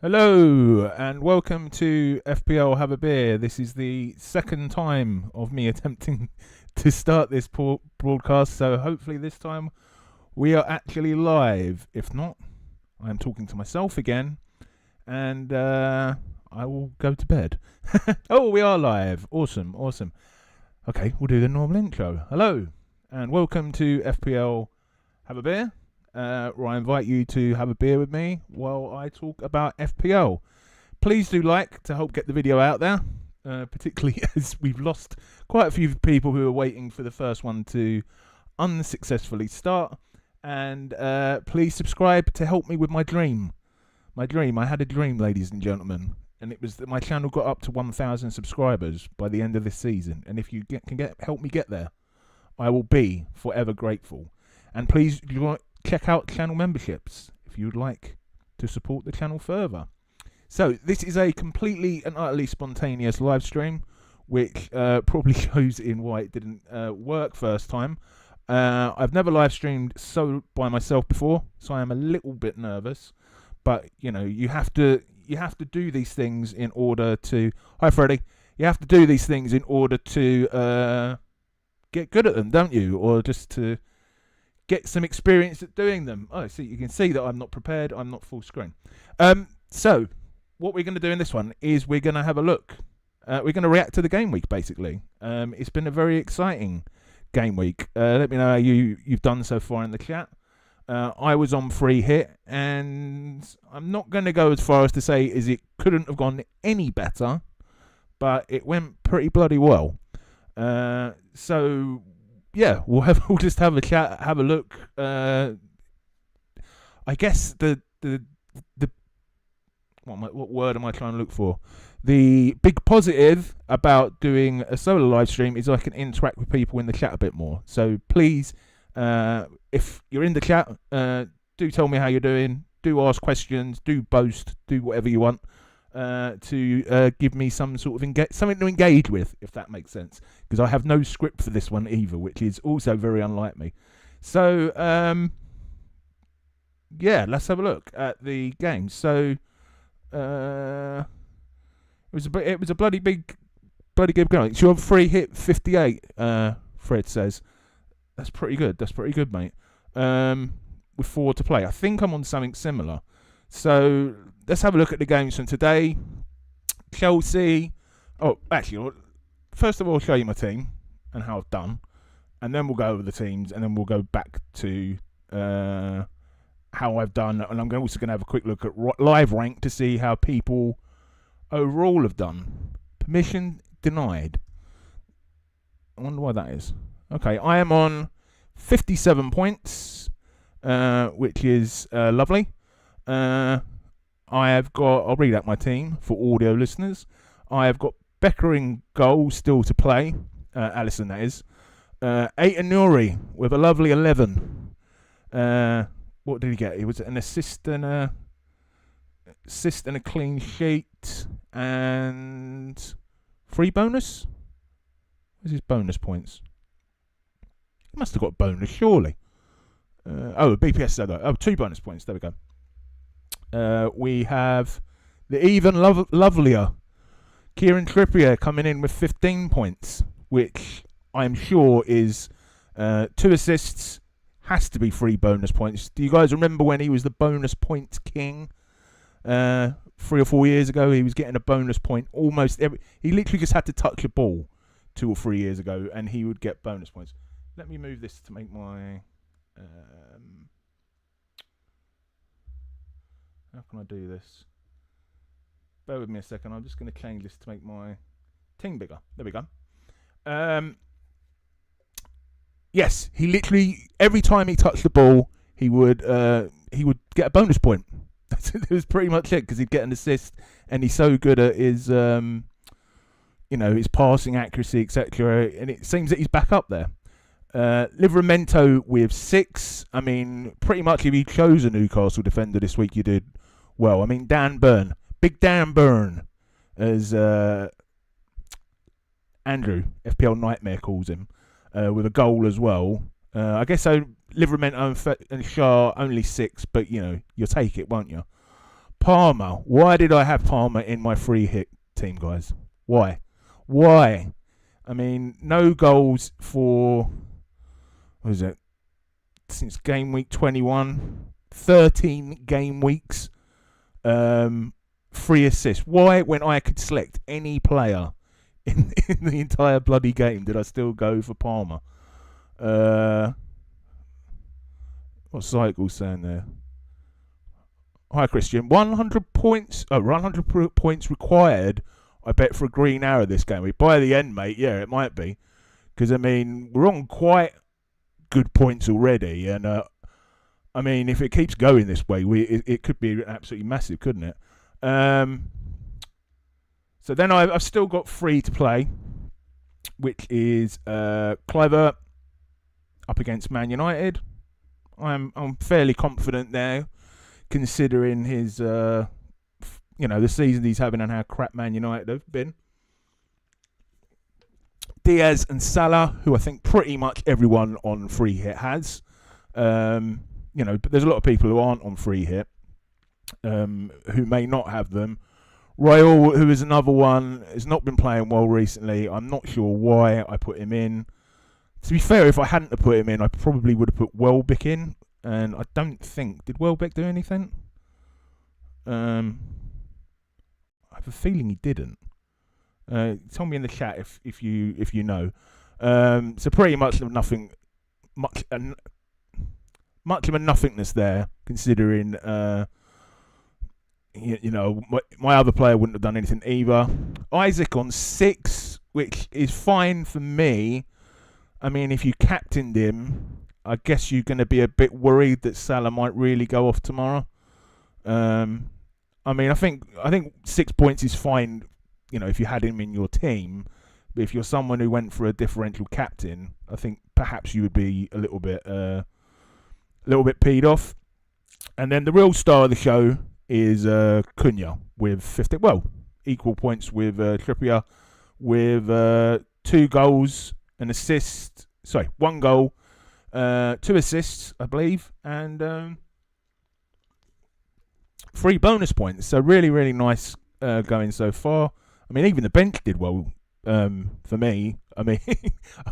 Hello and welcome to FPL Have a Beer. This is the second time of me attempting to start this broadcast, so hopefully this time we are actually live. If not, I am talking to myself again and I will go to bed. Oh, we are live. Awesome. Okay, we'll do the normal intro. Hello and welcome to FPL Have a Beer. Where I invite you to have a beer with me while I talk about FPL. Please do like to help get the video out there, particularly as we've lost quite a few people who are waiting for the first one to unsuccessfully start. And please subscribe to help me with my dream. I had a dream, ladies and gentlemen, and it was that my channel got up to 1,000 subscribers by the end of this season. And if you can help me get there, I will be forever grateful. And please check out channel memberships if you'd like to support the channel further. So this is a completely and utterly spontaneous live stream, which probably shows in why it didn't work first time. I've never live streamed so by myself before, so I am a little bit nervous. But you know, you have to do these things in order to. Hi, Freddie. You have to do these things in order to get good at them, don't you? Or just to get some experience at doing them. Oh, so you can see that I'm not prepared. I'm not full screen. So what we're going to do in this one is we're going to have a look. We're going to react to the game week, basically. It's been a very exciting game week. Let me know how you've done so far in the chat. I was on free hit, and I'm not going to go as far as to say is it couldn't have gone any better, but it went pretty bloody well. So yeah, we'll just have a chat, have a look. I guess what word am I trying to look for? The big positive about doing a solo live stream is I can interact with people in the chat a bit more. So please, if you're in the chat, do tell me how you're doing. Do ask questions. Do boast. Do whatever you want. To give me some sort of something to engage with, if that makes sense, because I have no script for this one either, which is also very unlike me. So yeah, let's have a look at the game. So it was a bloody good game. So you're free hit 58. Fred says that's pretty good. That's pretty good, mate. With 4 to play, I think I'm on something similar. So let's have a look at the games from today. Chelsea. Oh, actually, first of all, I'll show you my team and how I've done. And then we'll go over the teams. And then we'll go back to how I've done. And I'm also going to have a quick look at live rank to see how people overall have done. Permission denied. I wonder why that is. Okay, I am on 57 points, which is lovely. I have got, I'll read out my team for audio listeners. I have got Becker in goal still to play. Allison, that is. Aitan Nuri with a lovely 11. What did he get? He was an assist and a clean sheet and 3 bonus. Where's his bonus points? He must have got bonus, surely. BPS, oh, 2 bonus points. There we go. We have the even lovelier Kieran Trippier coming in with 15 points, which I'm sure is 2 assists, has to be 3 bonus points. Do you guys remember when he was the bonus points king 3 or 4 years ago? He was getting a bonus point almost he literally just had to touch a ball 2 or 3 years ago and he would get bonus points. Let me move this to make my how can I do this? Bear with me a second. I'm just going to change this to make my team bigger. There we go. Yes, he literally, every time he touched the ball, he would get a bonus point. That was pretty much it, because he'd get an assist, and he's so good at his his passing accuracy, etc. And it seems that he's back up there. Livramento with 6. I mean, pretty much if you chose a Newcastle defender this week, you did well. I mean, Dan Burn, Big Dan Burn, as Andrew, FPL Nightmare calls him, with a goal as well. I guess so. Livramento and Shah only 6, but you know, you'll take it, won't you? Palmer. Why did I have Palmer in my free hit team, guys? Why? I mean, no goals for, what is it, since game week 21. 13 game weeks. 3 assists. Why, when I could select any player in the entire bloody game, did I still go for Palmer? What's Cycle saying there? Hi, Christian. 100 points. 100 points required, I bet, for a green arrow this game. By the end, mate, yeah, it might be. Because, I mean, we're on quite good points already. And, I mean, if it keeps going this way, it could be absolutely massive, couldn't it? So then I've still got 3 to play, which is Kluivert up against Man United. I'm fairly confident there, considering his, the season he's having and how crap Man United have been. Diaz and Salah, who I think pretty much everyone on free hit has. But there's a lot of people who aren't on free hit, who may not have them. Raul, who is another one, has not been playing well recently. I'm not sure why I put him in. To be fair, if I hadn't have put him in, I probably would have put Welbeck in. And I don't think... Did Welbeck do anything? I have a feeling he didn't. Tell me in the chat if you know. So pretty much nothing... Much of a nothingness there, considering... my other player wouldn't have done anything either. Isaac on 6, which is fine for me. I mean, if you captained him, I guess you're going to be a bit worried that Salah might really go off tomorrow. I mean, I think 6 points is fine, if you had him in your team. But if you're someone who went for a differential captain, I think perhaps you would be a little bit peed off. And then the real star of the show is Cunha with 50. Well, equal points with Trippier with 2 goals, an assist. Sorry, 1 goal, 2 assists, I believe, and 3 bonus points. So really, really nice going so far. I mean, even the bench did well for me. I mean,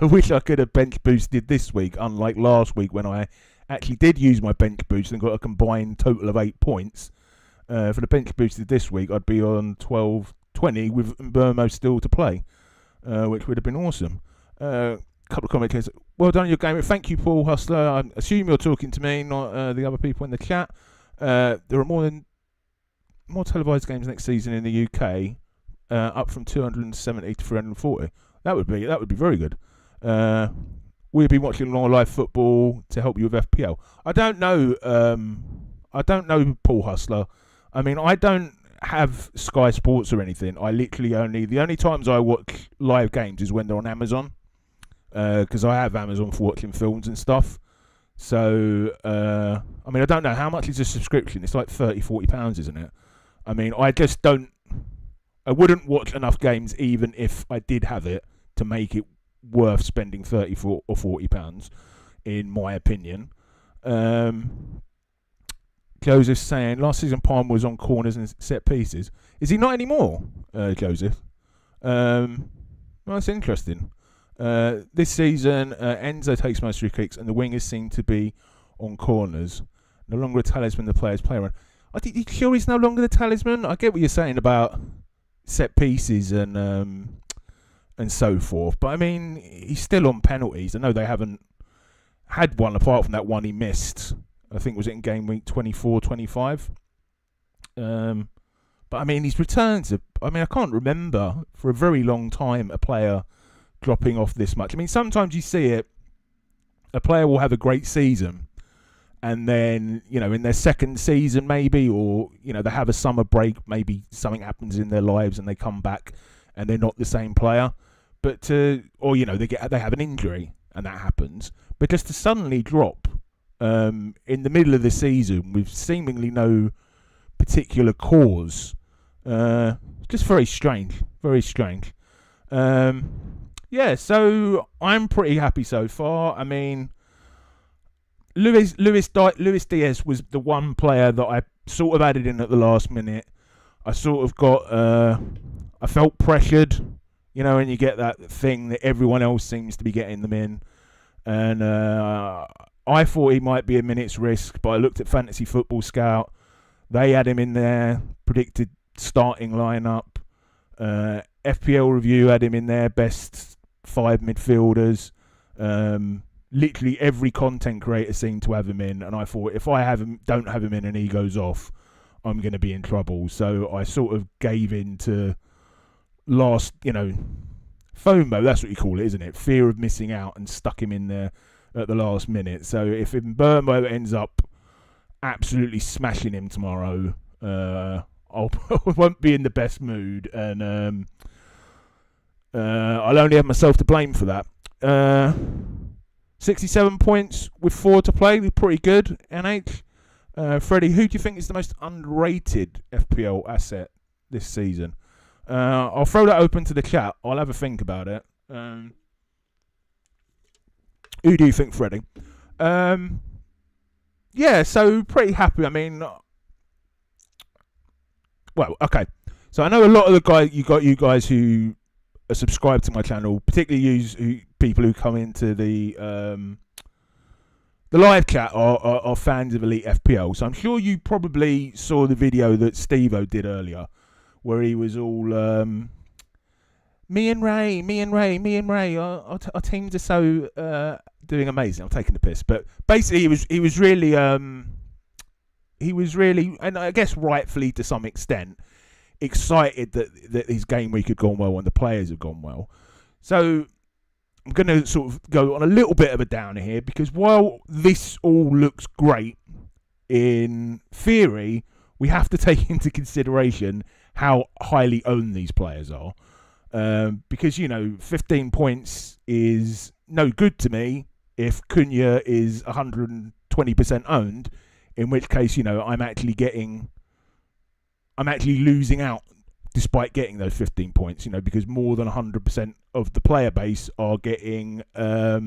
I wish I could have bench boosted this week, unlike last week when I actually did use my bench boost and got a combined total of 8 points. For the bench boosted this week, I'd be on 12-20 with Burmo still to play, which would have been awesome. Couple of comments. Well done on your game. Thank you, Paul Hustler. I assume you're talking to me, not the other people in the chat. There are more televised games next season in the UK, up from 270 to 340. That would be very good. We'll be watching more live football to help you with FPL. I don't know, Paul Hustler. I mean, I don't have Sky Sports or anything. I literally the only times I watch live games is when they're on Amazon, because I have Amazon for watching films and stuff. So, I mean, I don't know how much is a subscription. It's like £30-40, isn't it? I mean, I wouldn't watch enough games even if I did have it to make it worth spending £30 or £40, in my opinion. Joseph saying last season Palmer was on corners and set pieces. Is he not anymore, Joseph? Well, that's interesting. This season, Enzo takes most free kicks, and the wingers seem to be on corners. No longer a talisman the players play around. Are you sure he's no longer the talisman? I get what you're saying about set pieces and so forth, but I mean, he's still on penalties. I know they haven't had one apart from that one he missed. I think was it in game week 24-25. But I mean, his returns I can't remember for a very long time a player dropping off this much. I mean, sometimes you see it. A player will have a great season, and then, in their second season maybe, or, they have a summer break, maybe something happens in their lives and they come back and they're not the same player. But they have an injury and that happens. But just to suddenly drop in the middle of the season with seemingly no particular cause, just very strange. Very strange. So I'm pretty happy so far. I mean, Luis Diaz was the one player that I sort of added in at the last minute. I sort of got, I felt pressured, and you get that thing that everyone else seems to be getting them in. And I thought he might be a minute's risk, but I looked at Fantasy Football Scout. They had him in their predicted starting lineup. FPL Review had him in their best 5 midfielders. Literally every content creator seemed to have him in, and I thought if I don't have him in and he goes off, I'm going to be in trouble. So I sort of gave in to last, FOMO, that's what you call it, isn't it? Fear of missing out, and stuck him in there at the last minute. So if Burmo ends up absolutely smashing him tomorrow, I won't be in the best mood, and I'll only have myself to blame for that. 67 points with 4 to play, pretty good. NH, Freddie, who do you think is the most underrated FPL asset this season? I'll throw that open to the chat. I'll have a think about it. Who do you think, Freddie? Yeah, so pretty happy. I mean, well, so I know a lot of you guys who are subscribed to my channel, particularly people who come into the live chat are fans of Elite FPL. So I'm sure you probably saw the video that Steve-O did earlier, where he was all me and Ray, our teams are so doing amazing. I'm taking the piss, but basically he was really, and I guess rightfully to some extent, excited that his game week had gone well and the players have gone well. So I'm going to sort of go on a little bit of a downer here, because while this all looks great in theory, we have to take into consideration how highly owned these players are. Because, 15 points is no good to me if Cunha is 120% owned, in which case, I'm actually losing out despite getting those 15 points, because more than 100% of the player base are getting you're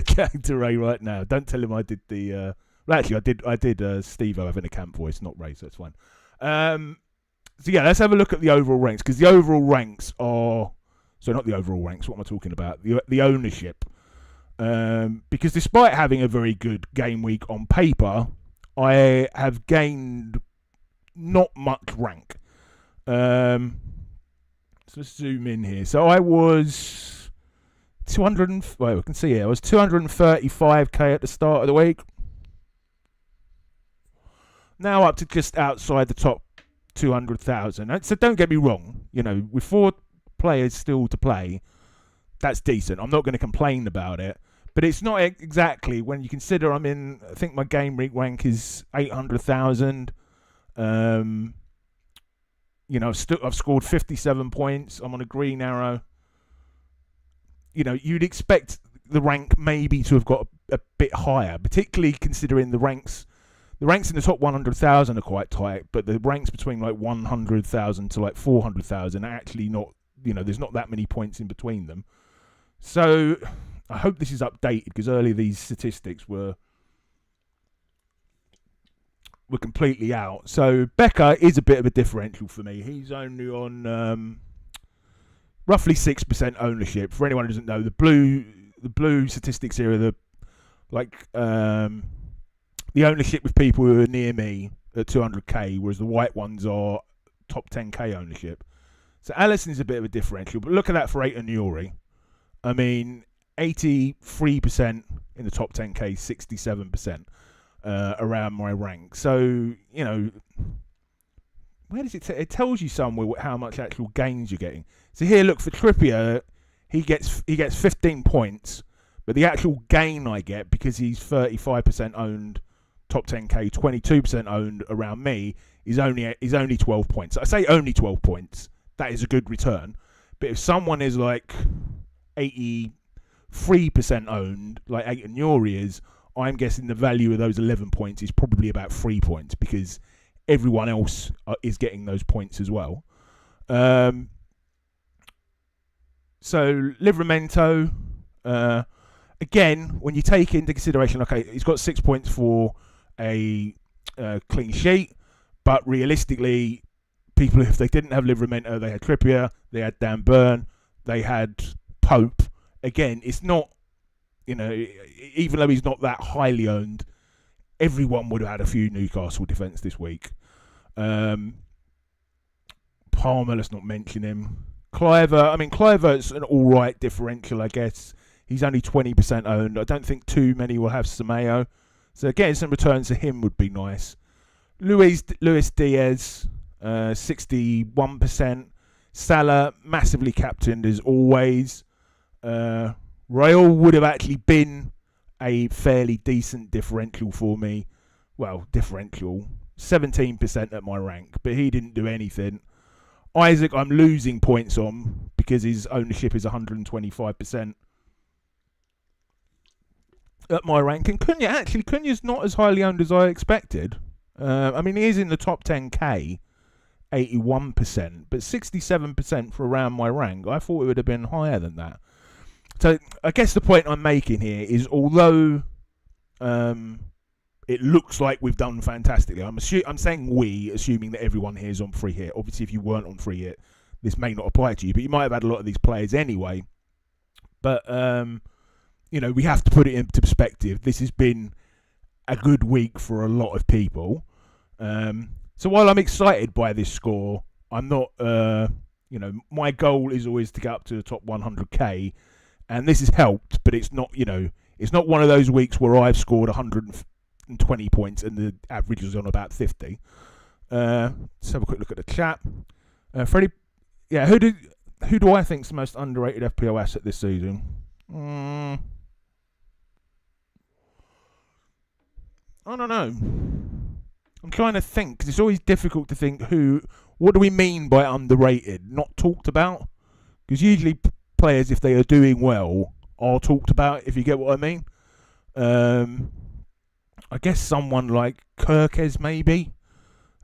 getting to Ray right now. Don't tell him I did the well, actually I did Steve-O having a camp voice, not Ray, so it's fine. So yeah, let's have a look at the overall ranks, because the overall ranks are, so not the overall ranks, what am I talking about? The ownership. Because despite having a very good game week on paper, I have gained not much rank. So let's zoom in here. So I was 200, well, we can see here, I was 235k at the start of the week. Now up to just outside the top 200,000. So don't get me wrong, with 4 players still to play, that's decent. I'm not going to complain about it, but it's not exactly, when you consider I think my game week rank is 800,000. I've scored 57 points. I'm on a green arrow. You'd expect the rank maybe to have got a bit higher, particularly considering the ranks. The ranks in the top 100,000 are quite tight, but the ranks between like 100,000 to like 400,000 are actually not, there's not that many points in between them. So I hope this is updated, because earlier these statistics were completely out. So Becker is a bit of a differential for me. He's only on roughly 6% ownership. For anyone who doesn't know, the blue statistics here are the ownership with people who are near me at 200k, whereas the white ones are top 10k ownership. So Alisson is a bit of a differential, but look at that for Aiton Nuri. 83% in the top 10k, 67% around my rank. So, where does it tells you somewhere how much actual gains you're getting. So here, look, for Trippier, he gets 15 points, but the actual gain I get, because he's 35% owned, top 10k, 22% owned around me, is only 12 points. I say only 12 points. That is a good return. But if someone is like 83% owned, like Aiton Nuri is, I'm guessing the value of those 11 points is probably about 3 points, because everyone else is getting those points as well. So Livramento, again, when you take into consideration, okay, he's got 6 points for a clean sheet, but realistically, people, if they didn't have Livramento, they had Trippier, they had Dan Burn, they had Pope. Again, it's not, even though he's not that highly owned, everyone would have had a few Newcastle defence this week. Palmer, let's not mention him. Clivert's an alright differential, I guess. He's only 20% owned. I don't think too many will have Semedo. So getting some returns to him would be nice. Luis Diaz, 61%. Salah, massively captained as always. Raul would have actually been a fairly decent differential for me. Well, differential. 17% at my rank, but he didn't do anything. Isaac, I'm losing points on because his ownership is 125% at my rank. And Cunha's not as highly owned as I expected. He is in the top 10k, 81%, but 67% for around my rank. I thought it would have been higher than that. So I guess the point I'm making here is, although it looks like we've done fantastically, I'm saying we, assuming that everyone here is on free hit. Obviously, if you weren't on free hit, this may not apply to you, but you might have had a lot of these players anyway. But we have to put it into perspective. This has been a good week for a lot of people. So while I'm excited by this score, I'm not. My goal is always to get up to the top 100k. And this has helped, but it's not, it's not one of those weeks where I've scored 120 points and the average is on about 50. Let's have a quick look at the chat. Freddie, who do I think is the most underrated FPL asset this season? I don't know. I'm trying to think, because it's always difficult to think what do we mean by underrated? Not talked about? Because usually players, if they are doing well, are talked about, if you get what I mean. I guess someone like Kirkes, maybe.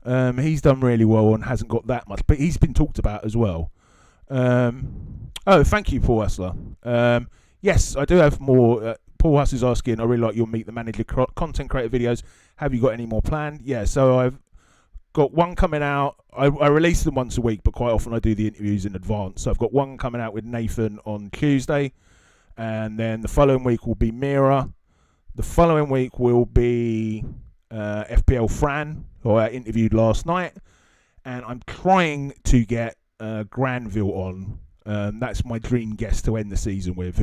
He's done really well and hasn't got that much, but he's been talked about as well. Thank you, Paul Hustler. Yes, I do have more. Paul Hustler's asking, I really like your Meet the Manager content creator videos. Have you got any more planned? Yeah, so I've got one coming out. I release them once a week, but quite often I do the interviews in advance. So I've got one coming out with Nathan on Tuesday, and then the following week will be Mira. The following week will be FPL Fran, who I interviewed last night, and I'm trying to get Granville on. That's my dream guest to end the season with.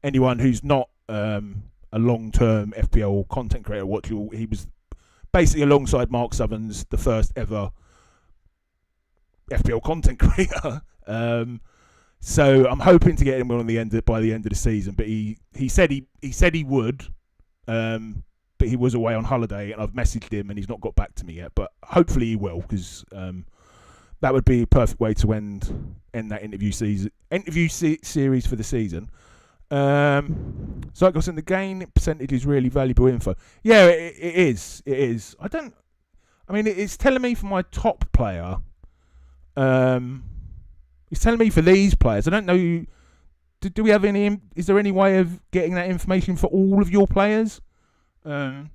Anyone who's not a long-term FPL content creator watcher, he was basically alongside Mark Southerns, the first ever FPL content creator. So I'm hoping to get him on by the end of the season. But he said he would, but he was away on holiday, and I've messaged him and he's not got back to me yet. But hopefully he will, because that would be a perfect way to end that interview series for the season. So I guess in the gain percentage is really valuable info. Yeah, it is. It is. It's telling me for my top player. It's telling me for these players. I don't know. Do we have any? Is there any way of getting that information for all of your players? I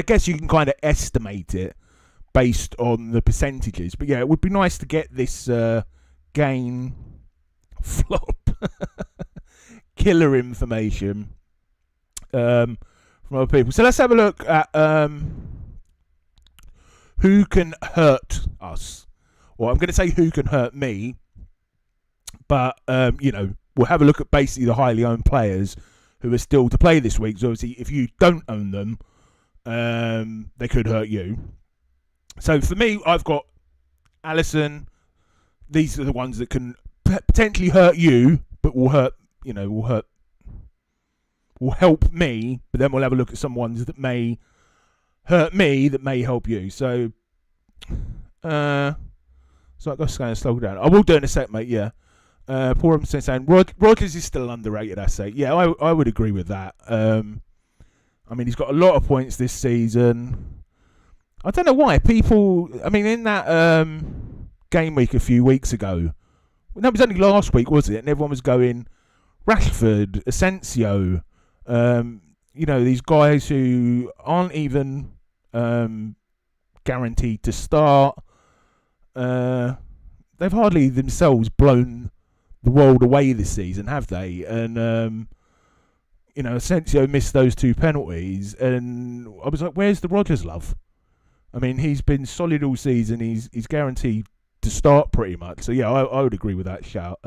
guess you can kind of estimate it based on the percentages. But yeah, it would be nice to get this gain flop killer information from other people. So let's have a look at who can hurt us. Well, I'm going to say who can hurt me, but we'll have a look at basically the highly owned players who are still to play this week. So obviously, if you don't own them, they could hurt you. So for me, I've got Alisson. These are the ones that can potentially hurt you, but will help me. But then we'll have a look at some ones that may hurt me that may help you. So I'm just going to slow down. I will do it in a sec, mate. Yeah. Paul Robinson saying Rodgers is still underrated. I say, yeah, I would agree with that. He's got a lot of points this season. I don't know why people. In that game week a few weeks ago. No, it was only last week, wasn't it? And everyone was going, Rashford, Asensio, these guys who aren't even guaranteed to start. They've hardly themselves blown the world away this season, have they? And Asensio missed those 2 penalties, and I was like, where's the Rodgers love? I mean, he's been solid all season. He's guaranteed to start pretty much. So yeah, I would agree with that shout.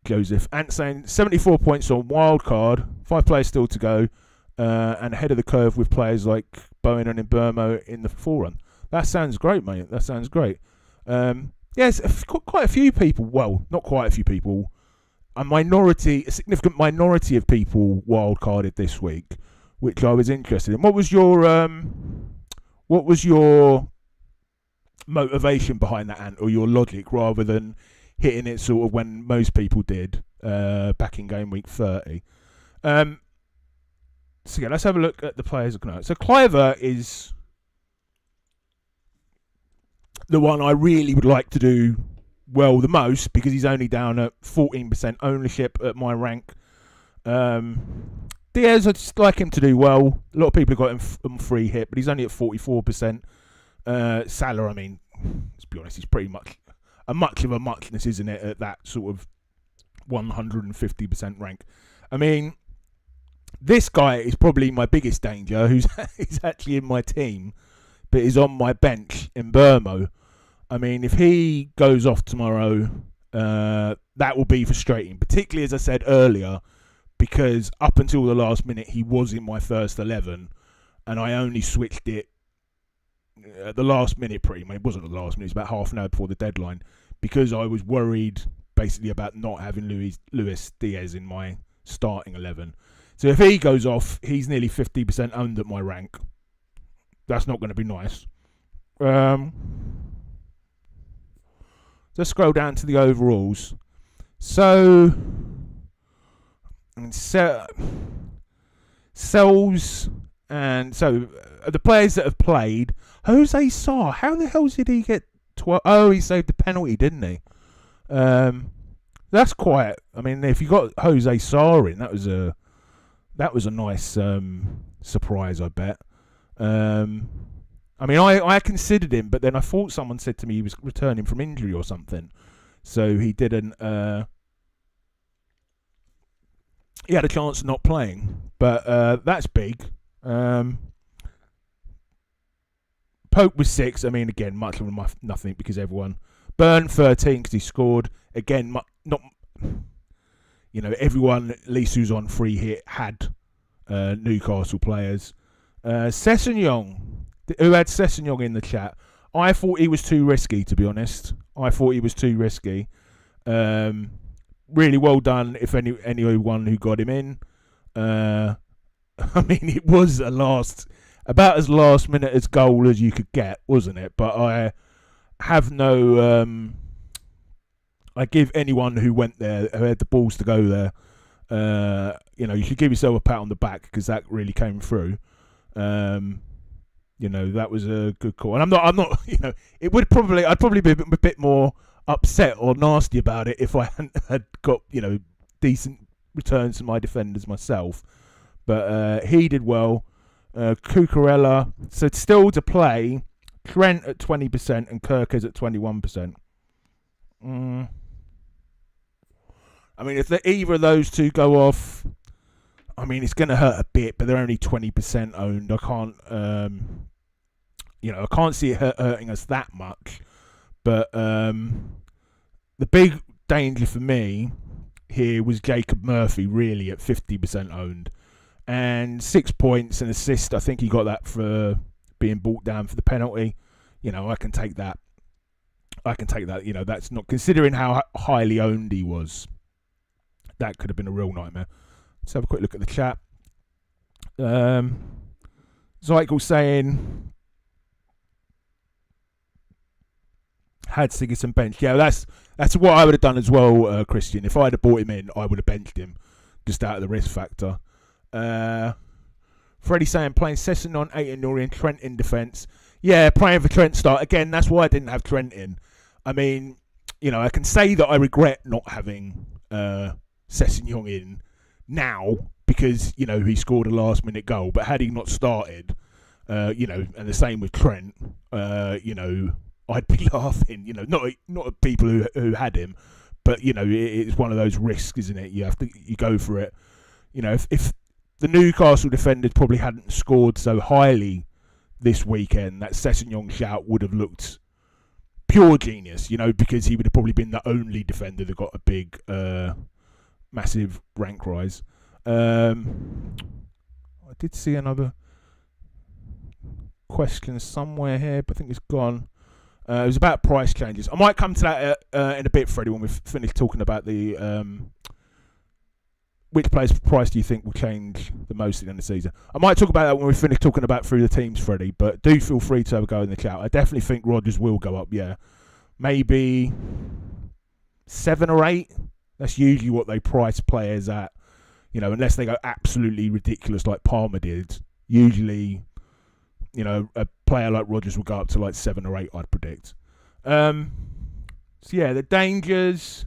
Joseph Ant saying 74 points on wild card, 5 players still to go, and ahead of the curve with players like Bowen and Mbermo in the forerun. That sounds great, mate. That sounds great. Yes, quite a few people. Well, not quite a few people. A significant minority of people wildcarded this week, which I was interested in. What was your motivation behind that, Ant, or your logic, rather than hitting it sort of when most people did back in game week 30? So yeah, let's have a look at the players. So Cliver is the one I really would like to do well the most, because he's only down at 14% ownership at my rank. Diaz, I just like him to do well. A lot of people have got him on free hit, but he's only at 44%. Salah, I mean, let's be honest, he's pretty much much of a muchness, isn't it, at that sort of 150% rank. I mean, this guy is probably my biggest danger, who's he's actually in my team, but is on my bench in Burmo. I mean, if he goes off tomorrow, that will be frustrating, particularly, as I said earlier, because up until the last minute, he was in my first 11, and I only switched it at the last minute, pretty much. It wasn't the last minute, it was about half an hour before the deadline, because I was worried, basically, about not having Luis Diaz in my starting 11. So if he goes off, he's nearly 50% owned at my rank. That's not going to be nice. Let's scroll down to the overalls. So, Sells, and so the players that have played, Jose Sarr, how the hell did he get 12? Oh, he saved the penalty, didn't he? That's quite. I mean, if you got Jose Sarr in, that was a nice surprise, I bet. I mean, I considered him, but then I thought someone said to me he was returning from injury or something, so he didn't. He had a chance of not playing, but that's big. Pope was 6. I mean, again, much of nothing, because everyone. Burn 13 because he scored. Again, not. Everyone, at least who's on free hit, had Newcastle players. Sessegnon, who had Sessegnon in the chat, I thought he was too risky, to be honest. Really well done, if anyone who got him in. I mean, it was about as last minute as goal as you could get, wasn't it? But I have no. I give anyone who went there, who had the balls to go there, you should give yourself a pat on the back, because that really came through. That was a good call, and I'm not. I'd probably be a bit more upset or nasty about it if I had got decent returns to my defenders myself. But he did well. Cucurella, so still to play. Trent at 20% and Kirkers at 21%. I mean, if either of those two go off, I mean, it's going to hurt a bit, but they're only 20% owned. I can't, I can't see it hurting us that much. But the big danger for me here was Jacob Murphy, really, at 50% owned. And 6 points and assist. I think he got that for being brought down for the penalty. I can take that. That's not, considering how highly owned he was, that could have been a real nightmare. Let's have a quick look at the chat. Zykel saying had Sigurdsson benched. Yeah, that's what I would have done as well, Christian. If I'd have bought him in, I would have benched him just out of the risk factor. Freddie saying playing Sessegnon, 8 and Nori and Trent in defence. Yeah, playing for Trent start. Again, that's why I didn't have Trent in. I mean, I can say that I regret not having Sessegnon in now because, he scored a last-minute goal. But had he not started, and the same with Trent, I'd be laughing, not at people who had him, but, it's one of those risks, isn't it? You go for it. If the Newcastle defenders probably hadn't scored so highly this weekend, that Sessegnon shout would have looked pure genius, because he would have probably been the only defender that got a big, massive rank rise. I did see another question somewhere here, but I think it's gone. It was about price changes. I might come to that in a bit, Freddie, when we've finished talking about the which player's price do you think will change the most at the end of the season. I might talk about that when we finish talking about through the teams, Freddie, but do feel free to have a go in the chat. I definitely think Rodgers will go up, yeah. Maybe 7 or 8. That's usually what they price players at, unless they go absolutely ridiculous like Palmer did. Usually, a player like Rodgers will go up to like 7 or 8, I'd predict. So yeah, the dangers.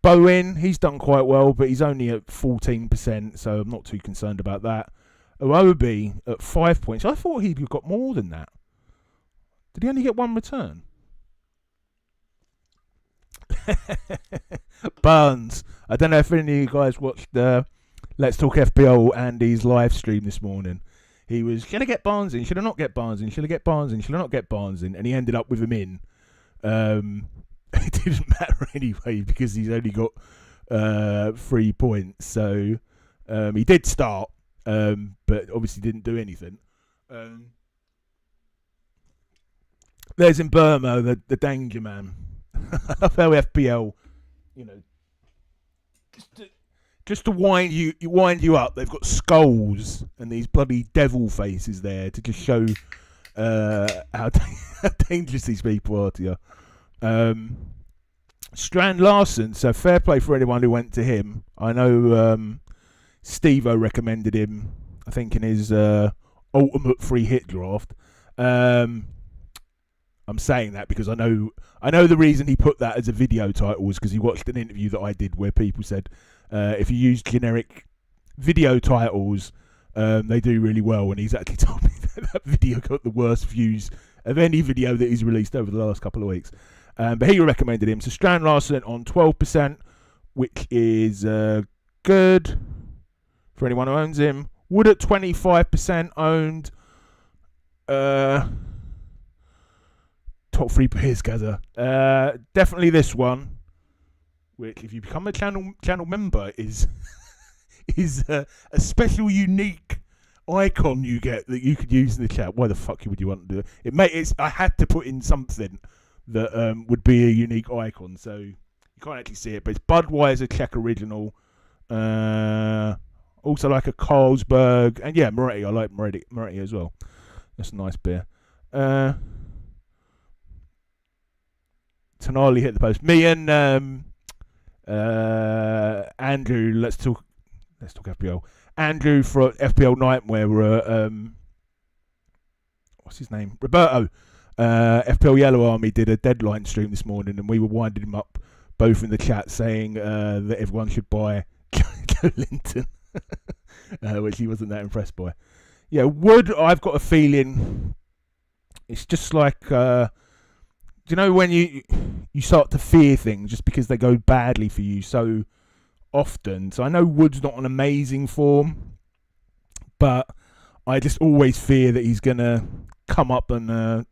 Bowen, he's done quite well, but he's only at 14%, so I'm not too concerned about that. Iwobi at 5 points. I thought he'd got more than that. Did he only get 1 return? Barnes. I don't know if any of you guys watched Let's Talk FPL Andy's live stream this morning. He was, should I get Barnes in? Should I not get Barnes in? Should I get Barnes in? Should I not get Barnes in? And he ended up with him in. It didn't matter anyway because he's only got 3 points. So he did start, but obviously didn't do anything. There's in Burma, the danger man. I love how FPL, just to wind you up. They've got skulls and these bloody devil faces there to just show how dangerous these people are to you. Strand Larson, so fair play for anyone who went to him. I know Steve-O recommended him, I think, in his ultimate free hit draft. I'm saying that because I know the reason he put that as a video title was because he watched an interview that I did where people said if you use generic video titles, they do really well, and he's actually told me that video got the worst views of any video that he's released over the last couple of weeks. But he recommended him. So Strand Larson on 12%, which is good for anyone who owns him. Wood at 25% owned. Top 3 players, Gaza. Definitely this one, which if you become a channel member is a special unique icon you get that you could use in the chat. Why the fuck would you want to do it? I had to put in something that would be a unique icon, so you can't actually see it, but it's Budweiser Czech original. Also like a Carlsberg, and yeah, Moretti. I like Moretti as well. That's a nice beer. Tonali hit the post. Me and Andrew, let's talk FPL. Andrew for FPL Nightmare were what's his name? Roberto. FPL Yellow Army did a deadline stream this morning, and we were winding him up both in the chat saying that everyone should buy Joe Linton, which he wasn't that impressed by. Yeah, Wood, I've got a feeling it's just like, when you start to fear things just because they go badly for you so often. So I know Wood's not on amazing form, but I just always fear that he's going to come up and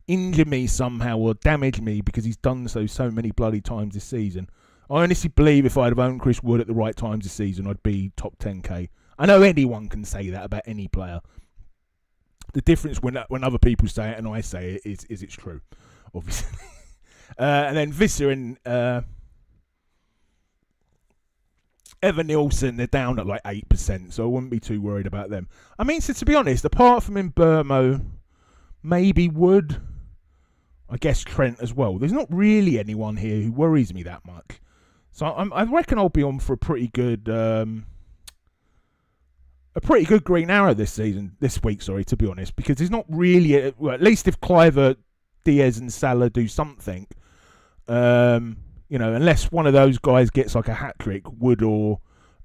injure me somehow or damage me because he's done so many bloody times this season. I honestly believe if I'd have owned Chris Wood at the right times this season, I'd be top 10k. I know anyone can say that about any player. The difference when other people say it and I say it is it's true, obviously. And then Visser and Evan Nielsen, they're down at like 8%, so I wouldn't be too worried about them. I mean, so to be honest, apart from in Burmo, maybe Wood, I guess Trent as well. There's not really anyone here who worries me that much. So I reckon I'll be on for a pretty good green arrow this week, to be honest, because there's not really, well, at least if Cliver, Diaz and Salah do something, Unless one of those guys gets like a hat trick, Wood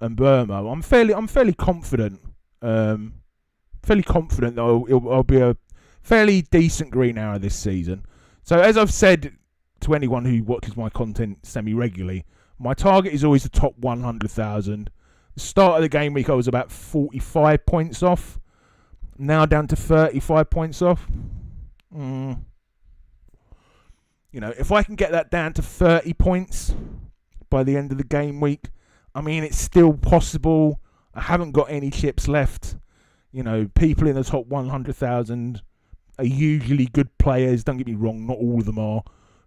and Burma, I'm fairly confident. Fairly confident that I'll be a fairly decent green arrow this season. So as I've said to anyone who watches my content semi-regularly, my target is always the top 100,000. The start of the game week I was about 45 points off. Now down to 35 points off. If I can get that down to 30 points by the end of the game week, I mean, it's still possible. I haven't got any chips left. People in the top 100,000 are usually good players. Don't get me wrong, not all of them are.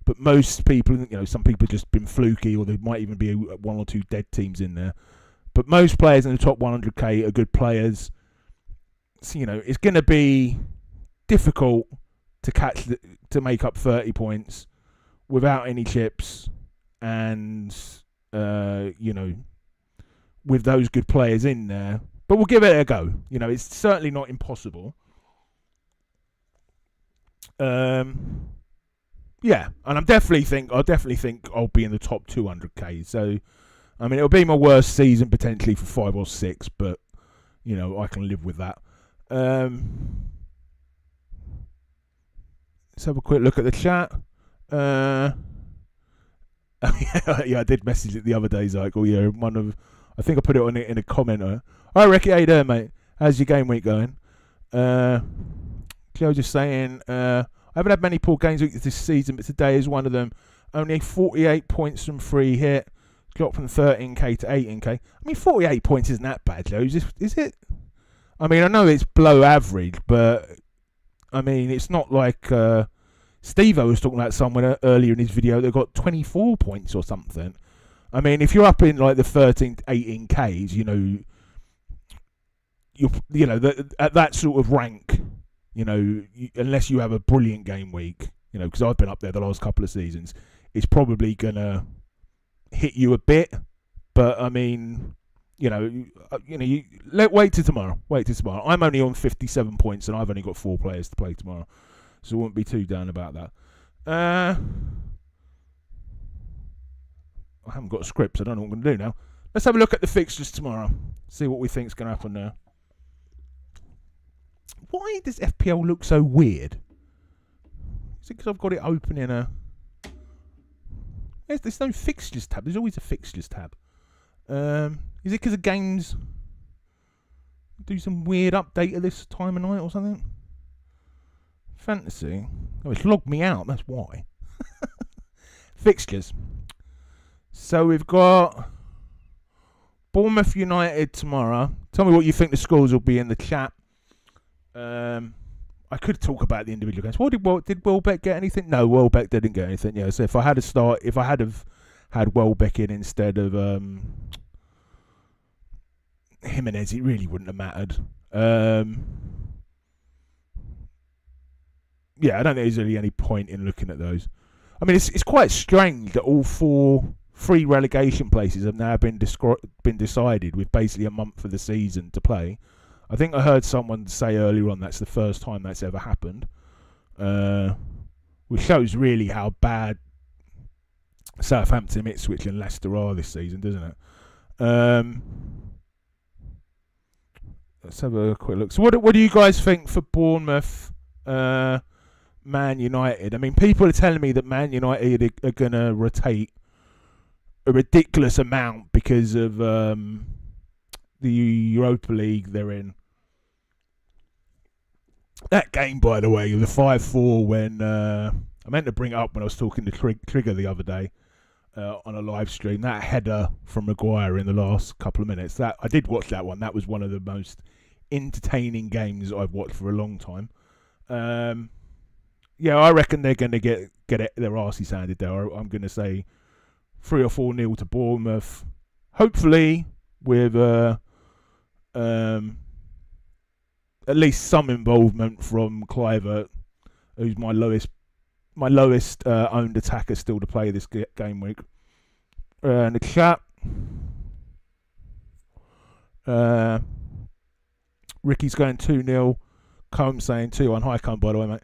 But most people, some people have just been fluky, or there might even be one or two dead teams in there. But most players in the top 100k are good players. So, it's going to be difficult to make up 30 points without any chips, and with those good players in there. But we'll give it a go. It's certainly not impossible. Yeah, and I definitely think I'll be in the top 200k. So, I mean, it'll be my worst season potentially for 5 or 6, but I can live with that. Let's have a quick look at the chat. Yeah, I did message it the other day, Zach. I think I put it on it in a comment. Hi, Ricky, how you doing, mate? How's your game week going? Joe just saying, I haven't had many poor games weeks this season, but today is one of them. Only 48 points from free hit. Dropped from 13k to 18k. I mean, 48 points isn't that bad, Joe. Is it? I mean, I know it's below average, but I mean, it's not like Steve-O was talking about someone earlier in his video that got 24 points or something. I mean, if you're up in like the 13, 18Ks, at that sort of rank, unless you have a brilliant game week, because I've been up there the last couple of seasons, it's probably going to hit you a bit. But I mean, wait till tomorrow. I'm only on 57 points and I've only got 4 players to play tomorrow. So I won't be too down about that. I haven't got a script, so I don't know what I'm going to do now. Let's have a look at the fixtures tomorrow. See what we think is going to happen there. Why does FPL look so weird? Is it because I've got it open in a... There's no fixtures tab. There's always a fixtures tab. Is it because the games do some weird update at this time of night or something? Fantasy. Oh, it's logged me out. That's why. Fixtures. So we've got Bournemouth United tomorrow. Tell me what you think the scores will be in the chat. I could talk about the individual games. Did Welbeck get anything? No, Welbeck didn't get anything. Yeah. So if I had had Welbeck in instead of Jimenez, it really wouldn't have mattered. Yeah, I don't think there's really any point in looking at those. I mean, it's quite strange that all 3 relegation places have now been decided with basically a month of the season to play. I think I heard someone say earlier on that's the first time that's ever happened, which shows really how bad Southampton, Ipswich and Leicester are this season, doesn't it? Let's have a quick look. So what do you guys think for Bournemouth, Man United? I mean, people are telling me that Man United are going to rotate a ridiculous amount because of the Europa League they're in. That game, by the way, the 5-4 when... I meant to bring it up when I was talking to Trigger the other day on a live stream. That header from Maguire in the last couple of minutes. I did watch that one. That was one of the most entertaining games I've watched for a long time. Yeah, I reckon they're going to get their arses handed there. I'm going to say 3 or 4-0 to Bournemouth. Hopefully with at least some involvement from Kluivert, who's my lowest owned attacker still to play this game week. In the chat, Ricky's going 2-0. Combe saying 2-1. Hi, Combe, by the way, mate.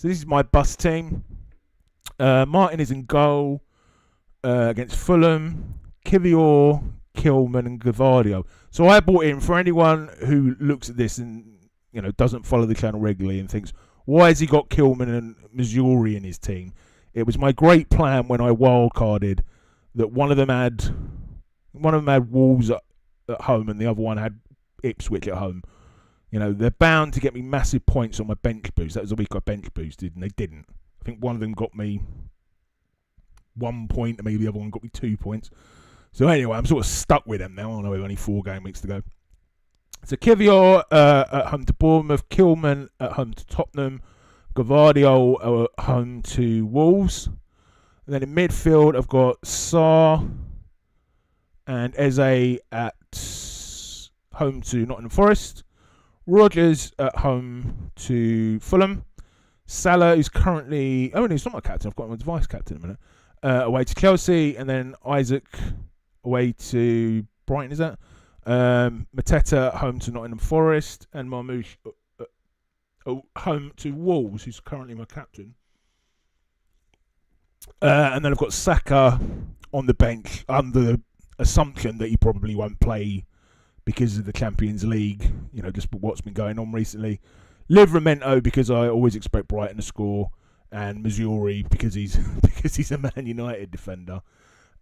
So this is my bus team. Martin is in goal against Fulham. Kivior, Kilman and Gavadio. So I brought in, for anyone who looks at this and doesn't follow the channel regularly and thinks, why has he got Kilman and Missouri in his team? It was my great plan when I wildcarded that one of them had Wolves at home and the other one had Ipswich at home. They're bound to get me massive points on my bench boost. That was the week I bench boosted and they didn't. I think one of them got me 1 point and maybe the other one got me 2 points. So anyway, I'm sort of stuck with them now. I know we've only 4 game weeks to go. So Kivior at home to Bournemouth, Kilman at home to Tottenham, Gavadio at home to Wolves. And then in midfield, I've got Sarr and Eze at home to Nottingham Forest, Rodgers at home to Fulham, Salah, who's currently... Oh, no, he's not my captain. I've got him as vice captain in a minute. Away to Chelsea, and then Isaac away to Brighton, is that? Mateta at home to Nottingham Forest, and Marmoush home to Wolves, who's currently my captain. And then I've got Saka on the bench under the assumption that he probably won't play because of the Champions League, just what's been going on recently. Livramento because I always expect Brighton to score, and Missouri because he's a Man United defender.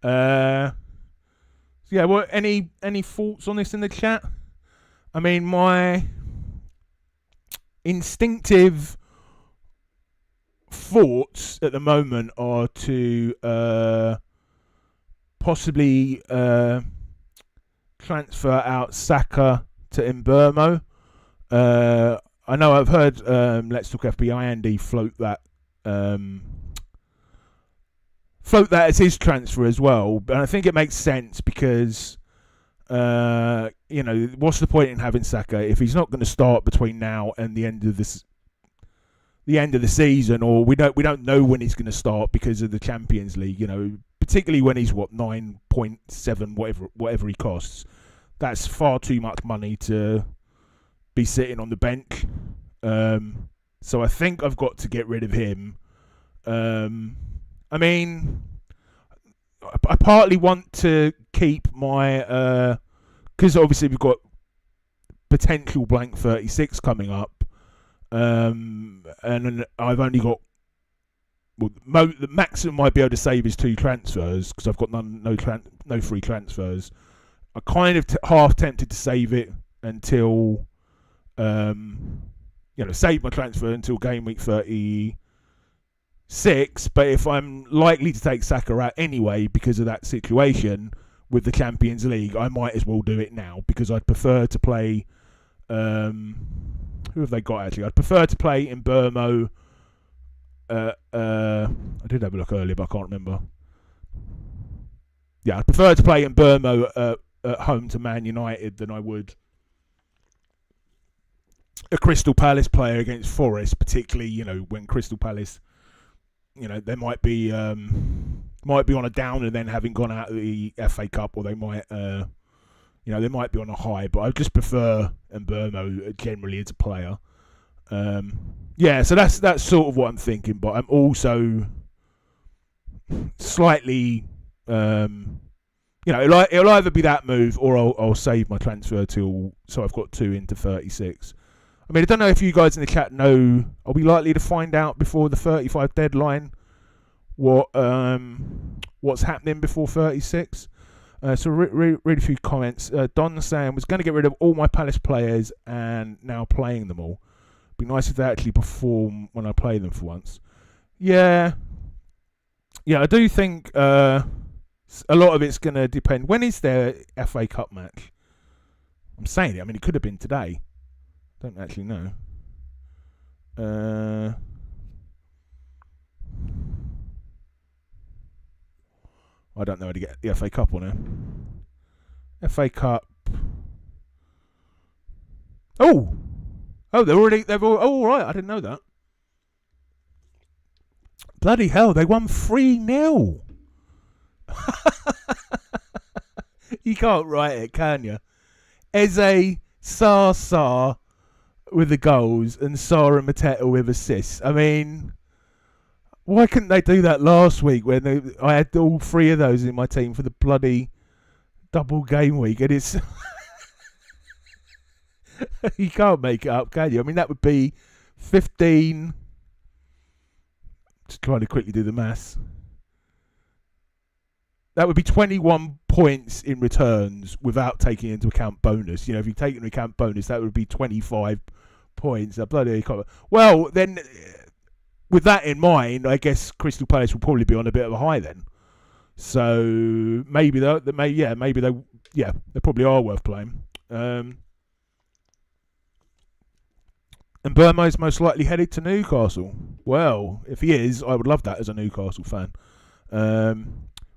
Well, any thoughts on this in the chat? I mean, my instinctive thoughts at the moment are to possibly transfer out Saka to Mbeumo. I know I've heard Let's Talk FBI Andy float that as his transfer as well, but I think it makes sense because what's the point in having Saka if he's not going to start between now and the end of the season, or we don't know when he's going to start because of the Champions League, particularly when he's 9.7 whatever he costs. That's far too much money to be sitting on the bench. So I think I've got to get rid of him. I mean, I partly want to keep my... because obviously we've got potential blank 36 coming up. And I've only got... Well, the maximum I'd be able to save is 2 transfers because I've got no free transfers. I kind of half tempted to save it until... save my transfer until game week 36, but if I'm likely to take Saka out anyway because of that situation with the Champions League, I might as well do it now because I'd prefer to play... who have they got actually? I'd prefer to play in Mbeumo. I did have a look earlier, but I can't remember. Yeah, I'd prefer to play in Mbeumo at home to Man United than I would a Crystal Palace player against Forest, particularly, when Crystal Palace, they might be on a down and then having gone out of the FA Cup, or they might, they might be on a high. But I just prefer Mbeumo generally as a player. So that's sort of what I'm thinking. But I'm also slightly, it'll either be that move or I'll save my transfer so I've got 2 into 36. I mean, I don't know if you guys in the chat know, are we likely to find out before the 35 deadline what's happening before 36? So read a few comments. Don saying, was going to get rid of all my Palace players and now playing them all. Be nice if they actually perform when I play them for once. Yeah, I do think a lot of it's going to depend. When is their FA Cup match? I'm saying it. I mean, it could have been today. Don't actually know. I don't know how to get the FA Cup on here. FA Cup. Oh, they've all right. I didn't know that. Bloody hell, they won 3-0. You can't write it, can you? Eze, Sarr, with the goals and Sarah and Mateta with assists. I mean, why couldn't they do that last week when I had all three of those in my team for the bloody double game week? And it's you can't make it up, can you? I mean, that would be 15. Just trying to quickly do the maths. That would be 21 points in returns without taking into account bonus. You know, if you take into account bonus, that would be 25 points. Well, then, with that in mind, I guess Crystal Palace will probably be on a bit of a high then. So maybe they probably are worth playing. And Burmo's most likely headed to Newcastle. Well, if he is, I would love that as a Newcastle fan.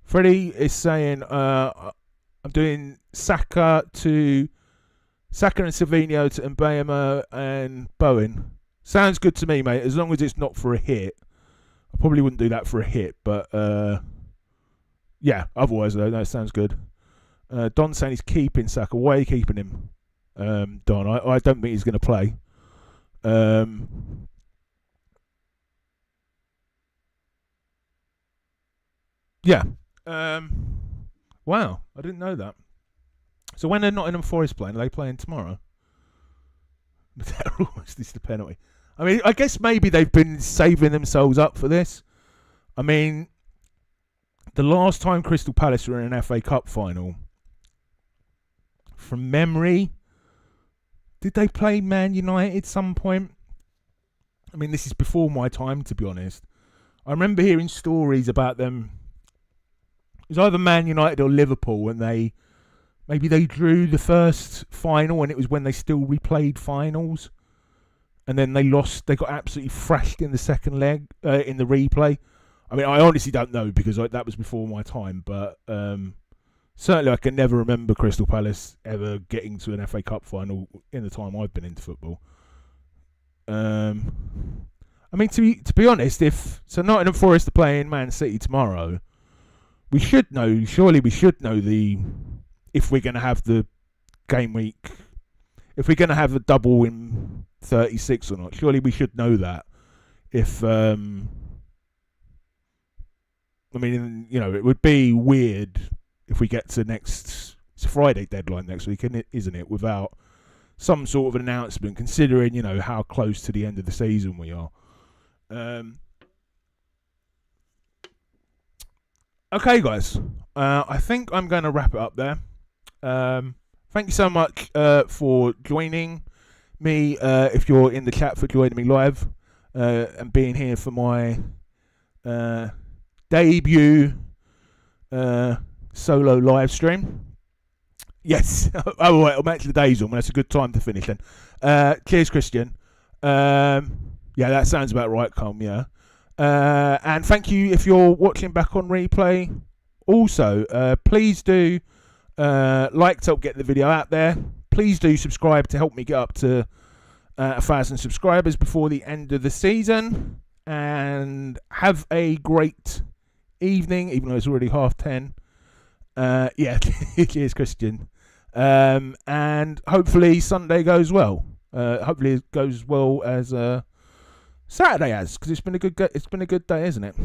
Freddie is saying, I'm doing Saka and Savinho to Mbeumo and Bowen. Sounds good to me, mate, as long as it's not for a hit. I probably wouldn't do that for a hit, but yeah, otherwise, though, that sounds good. Don saying he's keeping Saka. Why are you keeping him, Don? I don't think he's going to play. Yeah. Wow, I didn't know that. So when they're Nottingham Forest playing, are they playing tomorrow? This is the penalty. I mean, I guess maybe they've been saving themselves up for this. I mean, the last time Crystal Palace were in an FA Cup final, from memory, did they play Man United at some point? I mean, this is before my time, to be honest. I remember hearing stories about them. It was either Man United or Liverpool, and maybe they drew the first final, and it was when they still replayed finals, and then they lost. They got absolutely thrashed in the second leg in the replay. I mean, I honestly don't know because that was before my time, but certainly I can never remember Crystal Palace ever getting to an FA Cup final in the time I've been into football. I mean, to be honest, if Nottingham Forest are playing Man City tomorrow, we should know. Surely we should know if we're going to have the game week, if we're going to have a double in 36 or not. Surely we should know that. If I mean, you know, it would be weird if we get to it's a Friday deadline next week, isn't it? Without some sort of an announcement, considering, you know, how close to the end of the season we are. Okay, guys. I think I'm going to wrap it up there. Thank you so much for joining me. If you're in the chat, for joining me live and being here for my debut solo live stream. Yes. Oh, right. I'm actually the day's on. That's a good time to finish then. Cheers, Christian. Yeah, that sounds about right, Colm. Yeah. And thank you if you're watching back on replay. Also, please do like to help get the video out there. Please do subscribe to help me get up to 1,000 subscribers before the end of the season. And have a great evening, even though it's already 10:30. Yeah, cheers, Christian. And hopefully Sunday goes well. Hopefully it goes well as Saturday has, because it's been a good day, isn't it?